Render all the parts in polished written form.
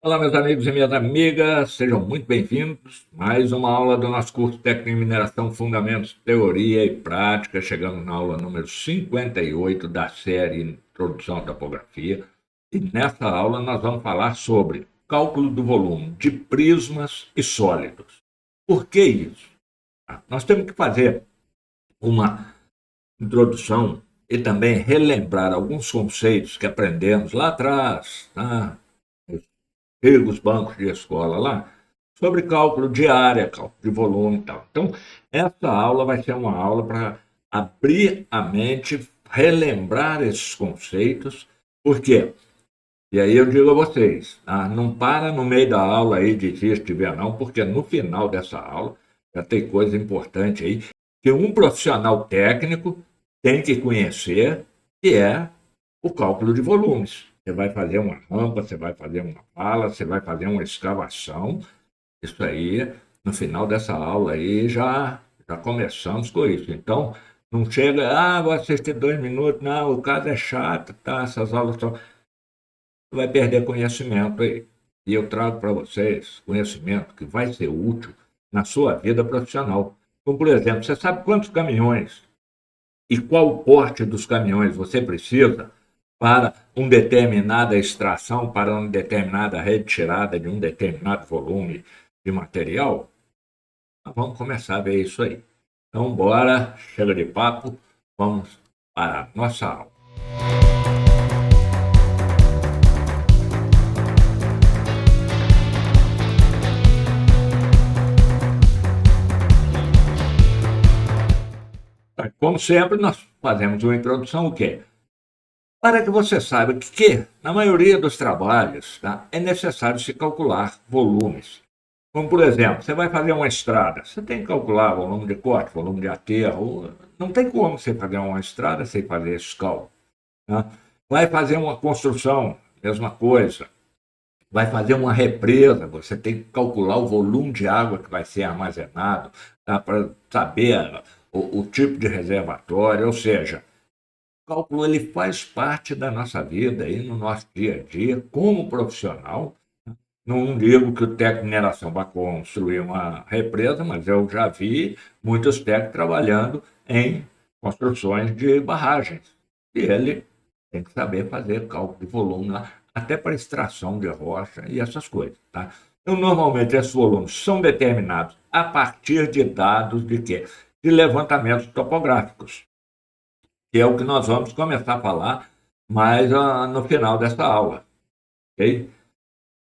Olá, meus amigos e minhas amigas, sejam muito bem-vindos. Mais uma aula do nosso curso Técnico em Mineração, Fundamentos, Teoria e Prática. Chegamos na aula número 58 da série Introdução à Topografia. E nessa aula nós vamos falar sobre cálculo do volume de prismas e sólidos. Por que isso? Nós temos que fazer uma introdução e também relembrar alguns conceitos que aprendemos lá atrás, tá? Antigos bancos de escola lá, sobre cálculo de área, cálculo de volume e tal. Então, essa aula vai ser uma aula para abrir a mente, relembrar esses conceitos, por quê? E aí eu digo a vocês, não para no meio da aula aí de se estiver não, porque no final dessa aula já tem coisa importante aí que um profissional técnico tem que conhecer, que é o cálculo de volumes. Você vai fazer uma rampa, você vai fazer uma vala, você vai fazer uma escavação. Isso aí, no final dessa aula aí, já começamos com isso. Então, não chega, vou assistir 2 minutos, não, o caso é chato, tá? Essas aulas são. Você vai perder conhecimento aí. E eu trago para vocês conhecimento que vai ser útil na sua vida profissional. Como, por exemplo, você sabe quantos caminhões e qual o porte dos caminhões você precisa para uma determinada extração, para uma determinada retirada de um determinado volume de material? Nós vamos começar a ver isso aí. Então, bora, chega de papo, vamos para a nossa aula. Como sempre, nós fazemos uma introdução, o quê? Para que você saiba que na maioria dos trabalhos, tá, é necessário se calcular volumes. Como, por exemplo, você vai fazer uma estrada, você tem que calcular volume de corte, volume de aterro. Não tem como você fazer uma estrada sem fazer esses cálculos. Tá? Vai fazer uma construção, mesma coisa. Vai fazer uma represa, você tem que calcular o volume de água que vai ser armazenado, tá? Para saber o tipo de reservatório, ou seja, o cálculo ele faz parte da nossa vida aí no nosso dia a dia como profissional. Não digo que o técnico de mineração vai construir uma represa, mas eu já vi muitos técnicos trabalhando em construções de barragens. E ele tem que saber fazer cálculo de volume lá, até para extração de rocha e essas coisas. Tá? Então, normalmente, esses volumes são determinados a partir de dados de quê? De levantamentos topográficos, que é o que nós vamos começar a falar mais no final dessa aula. Ok?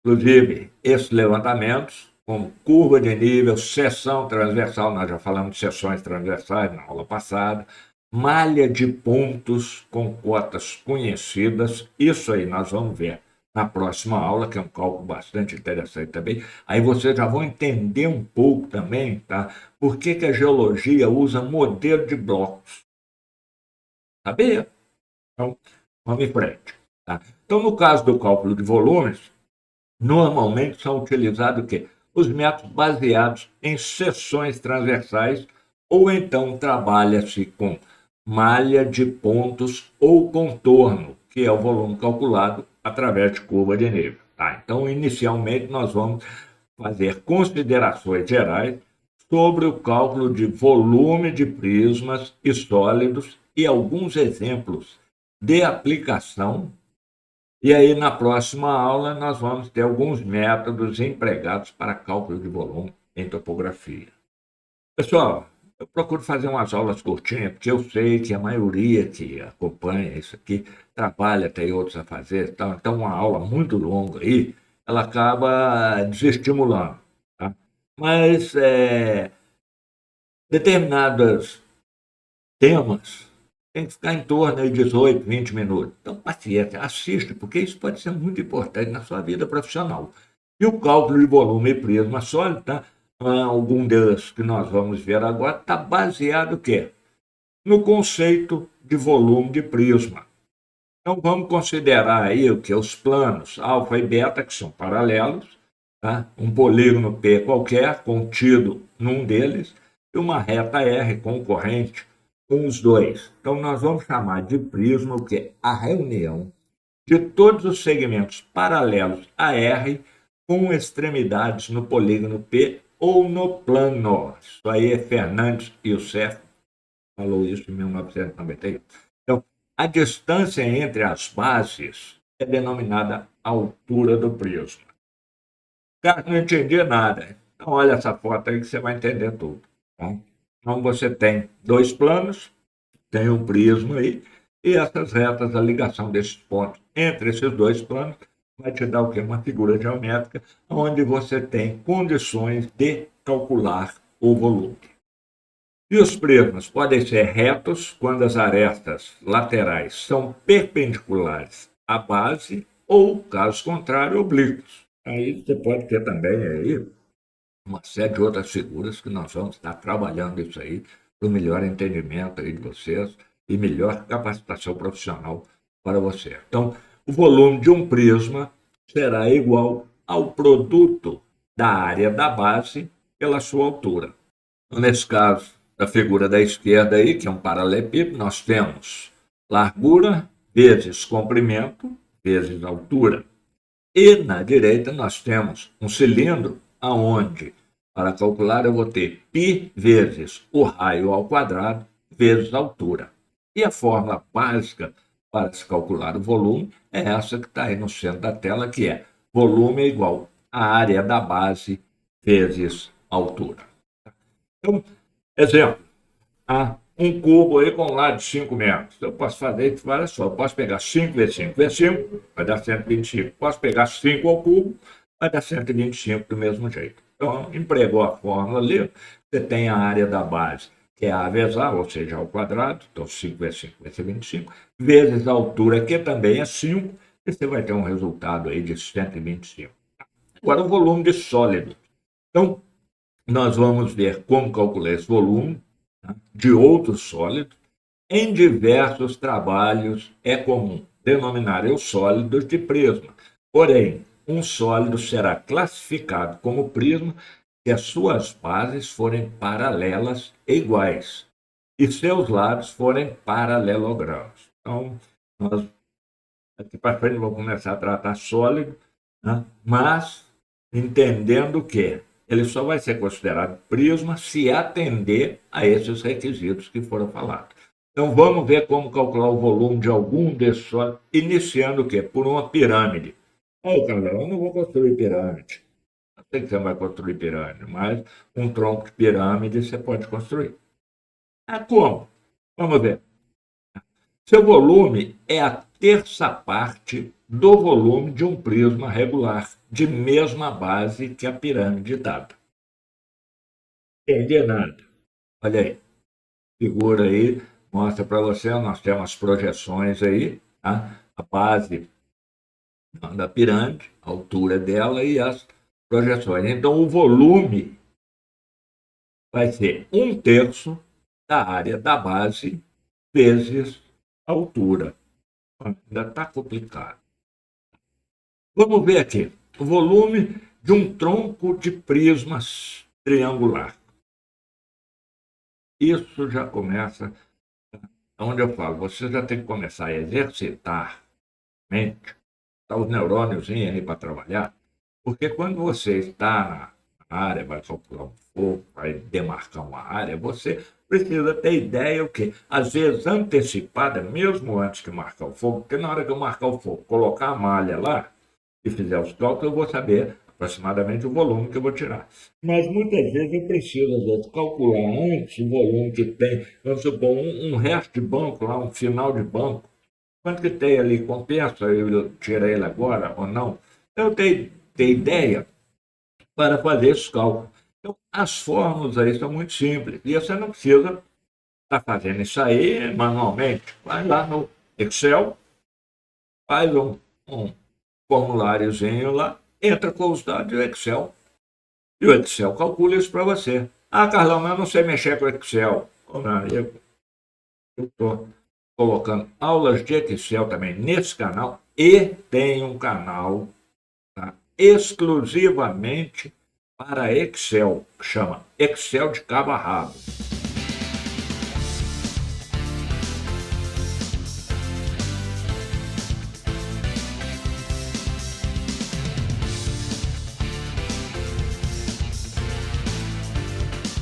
Inclusive, esses levantamentos, com curva de nível, seção transversal, nós já falamos de seções transversais na aula passada, malha de pontos com cotas conhecidas, isso aí nós vamos ver na próxima aula, que é um cálculo bastante interessante também. Aí vocês já vão entender um pouco também, tá? Por que a geologia usa modelo de blocos. Sabia? Então, vamos em frente. Tá? Então, no caso do cálculo de volumes, normalmente são utilizados o quê? Os métodos baseados em seções transversais, ou então trabalha-se com malha de pontos ou contorno, que é o volume calculado através de curva de nível. Tá? Então, inicialmente, nós vamos fazer considerações gerais sobre o cálculo de volume de prismas e sólidos e alguns exemplos de aplicação. E aí, na próxima aula, nós vamos ter alguns métodos empregados para cálculo de volume em topografia. Pessoal, eu procuro fazer umas aulas curtinhas, porque eu sei que a maioria que acompanha isso aqui trabalha, tem outros a fazer, então uma aula muito longa aí, ela acaba desestimulando. Tá? Mas determinados temas tem que ficar em torno de 18, 20 minutos. Então, paciência, assiste, porque isso pode ser muito importante na sua vida profissional. E o cálculo de volume e prisma sólido, tá? Algum desses que nós vamos ver agora, está baseado o quê? No conceito de volume de prisma. Então, vamos considerar aí o que? Os planos alfa e beta, que são paralelos, tá? Um polígono P qualquer, contido num deles, e uma reta R concorrente com os dois. Então, nós vamos chamar de prisma o que? A reunião de todos os segmentos paralelos a R com extremidades no polígono P ou no plano. Isso aí é Fernandes e Youssef falou isso em 1991. Então, a distância entre as bases é denominada altura do prisma. Cara, não entendi nada. Então, olha essa foto aí que você vai entender tudo. Tá? Então, você tem dois planos, tem um prisma aí, e essas retas, a ligação desses pontos entre esses dois planos, vai te dar o quê? Uma figura geométrica, onde você tem condições de calcular o volume. E os prismas podem ser retos quando as arestas laterais são perpendiculares à base ou, caso contrário, oblíquos. Aí você pode ter também aí uma série de outras figuras que nós vamos estar trabalhando isso aí para o melhor entendimento aí de vocês e melhor capacitação profissional para você. Então, o volume de um prisma será igual ao produto da área da base pela sua altura. Nesse caso, da figura da esquerda aí, que é um paralelepípedo, nós temos largura vezes comprimento vezes altura. E na direita nós temos um cilindro aonde, para calcular, eu vou ter π vezes o raio ao quadrado vezes a altura. E a fórmula básica para se calcular o volume é essa que está aí no centro da tela, que é volume é igual à área da base vezes a altura. Então, exemplo, um cubo aí com um lado de 5 metros. Eu posso fazer isso, olha só, eu posso pegar 5 vezes 5 vezes 5, vai dar 125. Posso pegar 5 ao cubo, vai dar 125 do mesmo jeito. Então, empregou a fórmula ali, você tem a área da base, que é A vezes A, ou seja, ao quadrado, então 5 vezes 5 vai ser 25, vezes a altura, que também é 5, e você vai ter um resultado aí de 125. Agora, o volume de sólido. Então, nós vamos ver como calcular esse volume, tá, de outro sólido. Em diversos trabalhos é comum denominar os sólidos de prisma. Porém, um sólido será classificado como prisma se as suas bases forem paralelas e iguais e seus lados forem paralelogramos. Então, nós aqui para frente vamos começar a tratar sólido, né, mas entendendo que ele só vai ser considerado prisma se atender a esses requisitos que foram falados. Então, vamos ver como calcular o volume de algum desses sólidos, iniciando o quê? Por uma pirâmide. Carlão, eu não vou construir pirâmide. Não sei que você vai construir pirâmide, mas um tronco de pirâmide você pode construir. Como? Vamos ver. Seu volume é a terça parte do volume de um prisma regular, de mesma base que a pirâmide dada. Entendi nada. Olha aí, figura aí, mostra para você, nós temos as projeções aí, tá? A base da pirâmide, a altura dela e as projeções. Então, o volume vai ser 1/3 da área da base vezes a altura. Ainda está complicado. Vamos ver aqui. O volume de um tronco de prismas triangular. Isso já começa, onde eu falo, você já tem que começar a exercitar a mente, os neurônios aí para trabalhar, porque quando você está na área, vai calcular um fogo, vai demarcar uma área, você precisa ter ideia o quê? Às vezes antecipada, mesmo antes de marcar o fogo, porque na hora que eu marcar o fogo, colocar a malha lá e fizer os cálculos, eu vou saber aproximadamente o volume que eu vou tirar. Mas muitas vezes eu preciso, às vezes, calcular antes o volume que tem, vamos supor, um resto de banco lá, um final de banco, quanto que tem ali, compensa eu tirar ele agora ou não? Eu tenho ideia para fazer esses cálculos. Então, as fórmulas aí são muito simples, e você não precisa estar fazendo isso aí manualmente. Vai lá no Excel, faz um formuláriozinho lá, entra com os dados do Excel, e o Excel calcula isso para você. Carlão, mas eu não sei mexer com o Excel. Eu estou colocando aulas de Excel também nesse canal, e tem um canal, tá, exclusivamente para Excel, que chama Excel de cabo a rabo.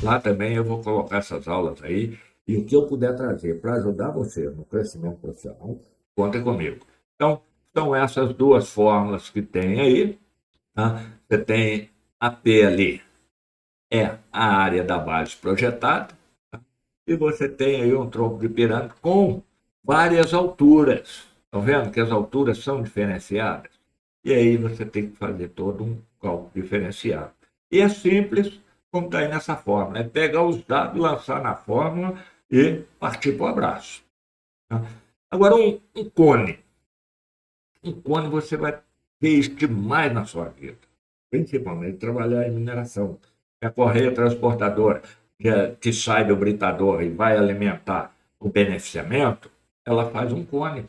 Lá também eu vou colocar essas aulas aí e o que eu puder trazer para ajudar você no crescimento profissional, conta comigo. Então, são essas duas fórmulas que tem aí. Tá? Você tem a P ali, é a área da base projetada, tá? E você tem aí um tronco de pirâmide com várias alturas. Estão vendo que as alturas são diferenciadas? E aí você tem que fazer todo um cálculo diferenciado. E é simples, como está aí nessa fórmula. É pegar os dados, lançar na fórmula e partir para o abraço. Tá? Agora, um cone. Um cone você vai ver isso demais na sua vida. Principalmente trabalhar em mineração. A correia transportadora, que sai do britador e vai alimentar o beneficiamento, ela faz um cone.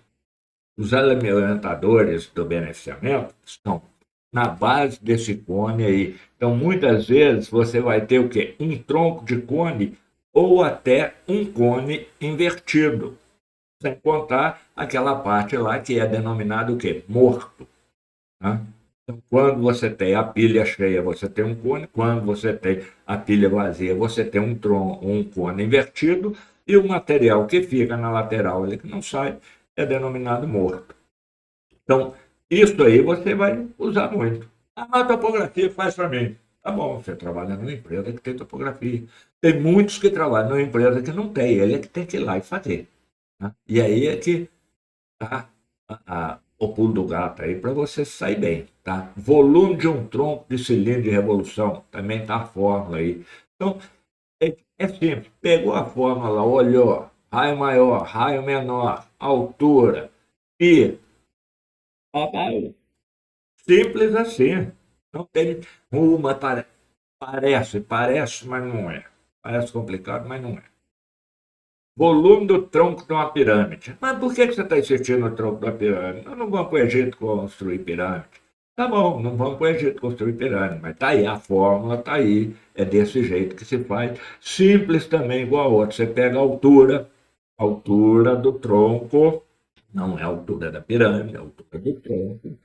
Os alimentadores do beneficiamento estão na base desse cone aí. Então, muitas vezes, você vai ter o quê? Um tronco de cone ou até um cone invertido. Sem contar aquela parte lá que é denominado o quê? Morto. Né? Então, quando você tem a pilha cheia, você tem um cone. Quando você tem a pilha vazia, você tem um cone invertido. E o material que fica na lateral, ele que não sai, é denominado morto. Então, isso aí você vai usar muito. A topografia faz para mim. Tá bom, você trabalha numa empresa que tem topografia. Tem muitos que trabalham numa empresa que não tem. Ele é que tem que ir lá e fazer. Né? E aí é que tá o pulo do gato aí para você sair bem, tá? Volume de um tronco de cilindro de revolução, também tá a fórmula aí. Então, é simples, pegou a fórmula, olhou, raio maior, raio menor, altura, e simples assim. Não tem uma, parece, mas não é. Parece complicado, mas não é. Volume do tronco de uma pirâmide. Mas por que você está insistindo no tronco da pirâmide? Nós não vamos para o Egito construir pirâmide. Tá bom, não vamos para o Egito construir pirâmide, mas tá aí, a fórmula tá aí. É desse jeito que se faz. Simples também, igual a outra. Você pega a altura do tronco, não é a altura da pirâmide, é a altura do tronco.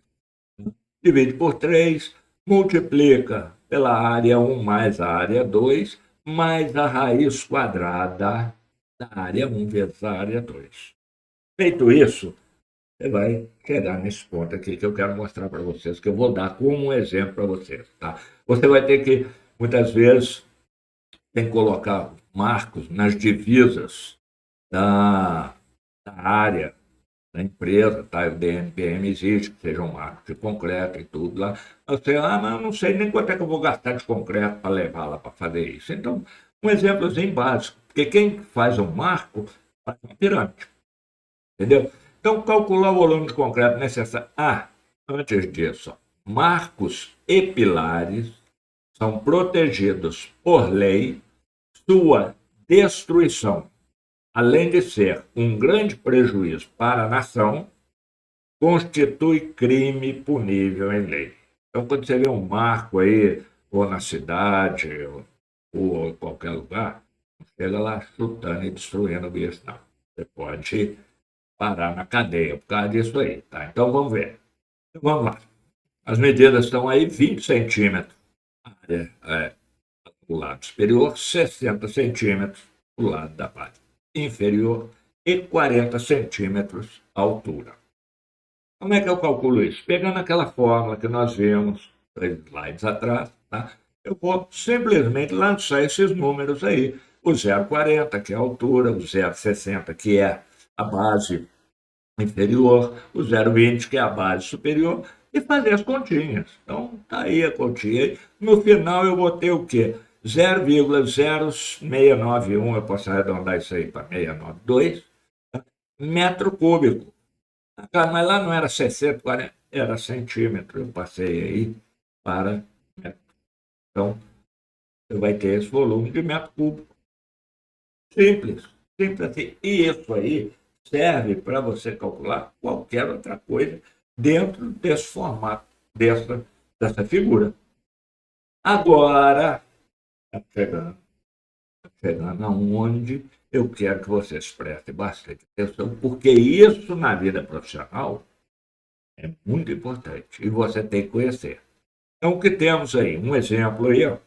Divide por 3, multiplica pela área 1 mais a área 2 mais a raiz quadrada da área 1 vezes a área 2. Feito isso, você vai chegar nesse ponto aqui que eu quero mostrar para vocês, que eu vou dar como um exemplo para vocês. Tá? Você vai ter que, muitas vezes, tem que colocar marcos nas divisas da, da área da empresa, tá? O DNPM existe, que seja um marco de concreto e tudo lá. Você, mas eu não sei nem quanto é que eu vou gastar de concreto para levar lá para fazer isso. Então, um exemplozinho básico, porque quem faz um marco faz uma pirâmide, entendeu? Então, calcular o volume de concreto necessário. Antes disso, marcos e pilares são protegidos por lei, sua destruição, além de ser um grande prejuízo para a nação, constitui crime punível em lei. Então, quando você vê um marco aí, ou na cidade, ou em qualquer lugar, não chega lá chutando e destruindo o bicho, não. Você pode parar na cadeia por causa disso aí, tá? Então, vamos ver. Então, vamos lá. As medidas estão aí, 20 centímetros do lado superior, 60 centímetros do lado da base inferior e 40 centímetros a altura. Como é que eu calculo isso? Pegando aquela fórmula que nós vimos 3 slides atrás, tá? Eu vou simplesmente lançar esses números aí. O 0,40, que é a altura, o 0,60, que é a base inferior, o 0,20, que é a base superior, e fazer as continhas. Então, tá aí a continha. No final, eu vou ter o quê? 0,0691, eu posso arredondar isso aí para 692, tá? Metro cúbico. Mas lá não era 60, era centímetro. Eu passei aí para metro. Então, você vai ter esse volume de metro cúbico. Simples, simples assim. E isso aí serve para você calcular qualquer outra coisa dentro desse formato, dessa figura. Agora, está chegando aonde eu quero que vocês prestem bastante atenção, porque isso na vida profissional é muito importante e você tem que conhecer. Então, o que temos aí? Um exemplo aí, ó.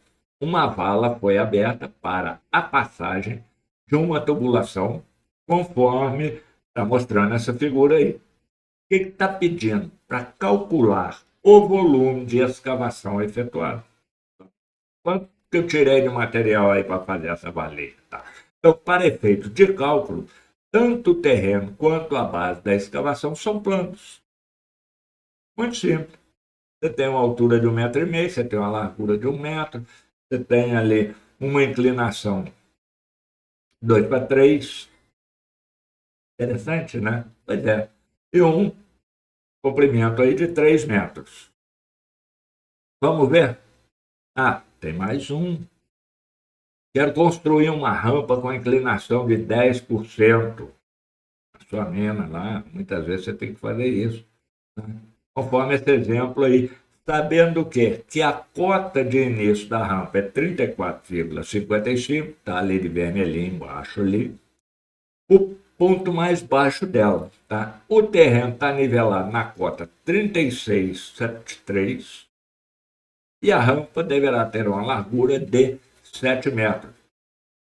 uma vala foi aberta para a passagem de uma tubulação, conforme está mostrando essa figura aí. O que está pedindo? Para calcular o volume de escavação efetuado. Quanto que eu tirei de material aí para fazer essa baleia? Tá? Então, para efeito de cálculo, tanto o terreno quanto a base da escavação são planos. Muito simples. Você tem uma altura de 1,5 m, você tem uma largura de 1 m, você tem ali uma inclinação 2:3. Interessante, né? Pois é. E um comprimento aí de 3 metros. Vamos ver? Ah, tem mais um. Quero construir uma rampa com inclinação de 10%. A sua mina lá, muitas vezes você tem que fazer isso. Né? Conforme esse exemplo aí, sabendo o quê? Que a cota de início da rampa é 34,55, está ali de vermelhinho embaixo ali. O ponto mais baixo dela, tá? O terreno está nivelado na cota 36,73 e a rampa deverá ter uma largura de 7 metros.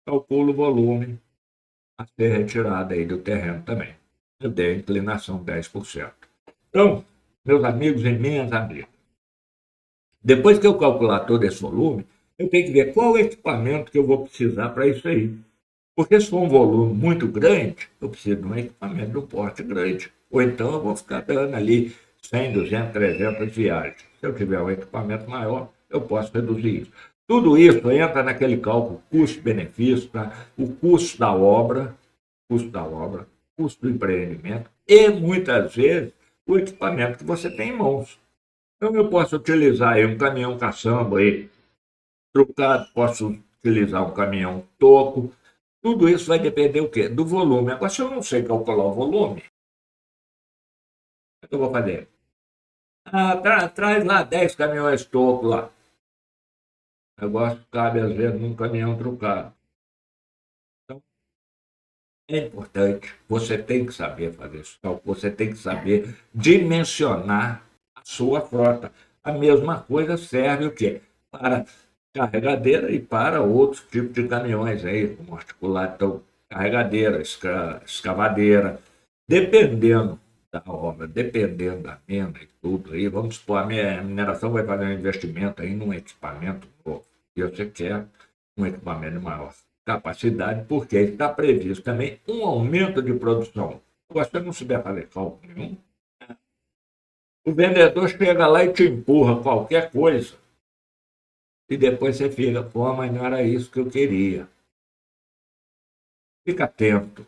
Calculo o volume a ser retirado aí do terreno também. Eu dei a inclinação 10%. Então, meus amigos e minhas amigas, depois que eu calcular todo esse volume, eu tenho que ver qual equipamento que eu vou precisar para isso aí. Porque se for um volume muito grande, eu preciso de um equipamento de um porte grande. Ou então eu vou ficar dando ali 100, 200, 300 viagens. Se eu tiver um equipamento maior, eu posso reduzir isso. Tudo isso entra naquele cálculo custo-benefício, tá? O custo da obra, custo do empreendimento e, muitas vezes, o equipamento que você tem em mãos. Então, eu posso utilizar aí um caminhão caçamba aí, trucado, posso utilizar um caminhão toco. Tudo isso vai depender o quê? Do volume. Agora, se eu não sei calcular o volume, o que eu vou fazer? Ah, traz lá 10 caminhões toco lá. O negócio cabe, às vezes, num caminhão trucado. Então, é importante. Você tem que saber fazer isso. Você tem que saber dimensionar a sua frota. A mesma coisa serve o quê? Para carregadeira e para outros tipos de caminhões aí, como articulador, carregadeira, escavadeira. Dependendo da obra, dependendo da mina e tudo aí, vamos supor, a mineração vai fazer um investimento aí num equipamento novo. E você quer um equipamento de maior capacidade, porque está previsto também um aumento de produção. Se você não souber fazer cálculo nenhum, o vendedor chega lá e te empurra qualquer coisa e depois você fica, pô, mas não era isso que eu queria. Fica atento,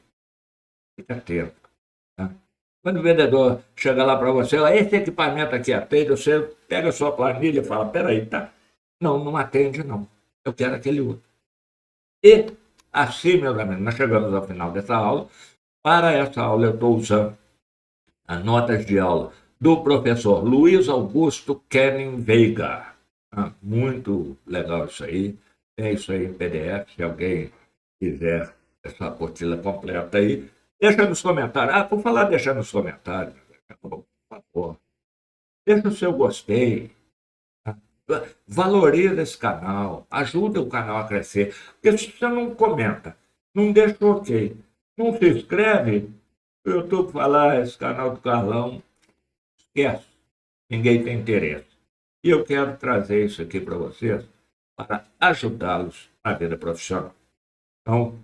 fica atento. Tá? Quando o vendedor chega lá para você, ó, esse equipamento aqui atende, você pega a sua planilha e fala, peraí, tá? Não, não atende não. Eu quero aquele outro. E assim, meus amigos, nós chegamos ao final dessa aula. Para essa aula eu estou usando as notas de aula do professor Luiz Augusto Kenning Veiga. Ah, muito legal isso aí. Tem isso aí em PDF, se alguém quiser essa apostila completa aí. Deixa nos comentários. Ah, por falar, deixa nos comentários. Por favor. Deixa o seu gostei. Valoriza esse canal. Ajuda o canal a crescer. Porque se você não comenta, não deixa o ok, não se inscreve, o YouTube falar, esse canal do Carlão, esquece. Ninguém tem interesse. E eu quero trazer isso aqui para vocês para ajudá-los na vida profissional. Então,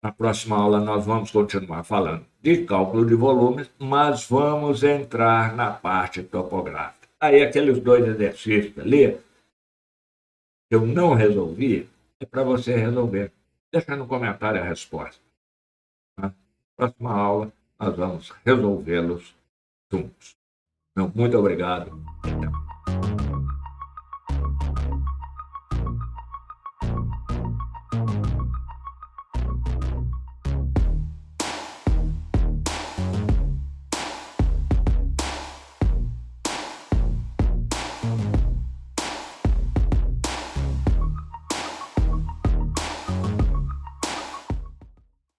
na próxima aula nós vamos continuar falando de cálculo de volumes, mas vamos entrar na parte topográfica. Aí aqueles dois exercícios ali, que eu não resolvi, é para você resolver. Deixa no comentário a resposta. Na próxima aula nós vamos resolvê-los juntos. Muito obrigado. Até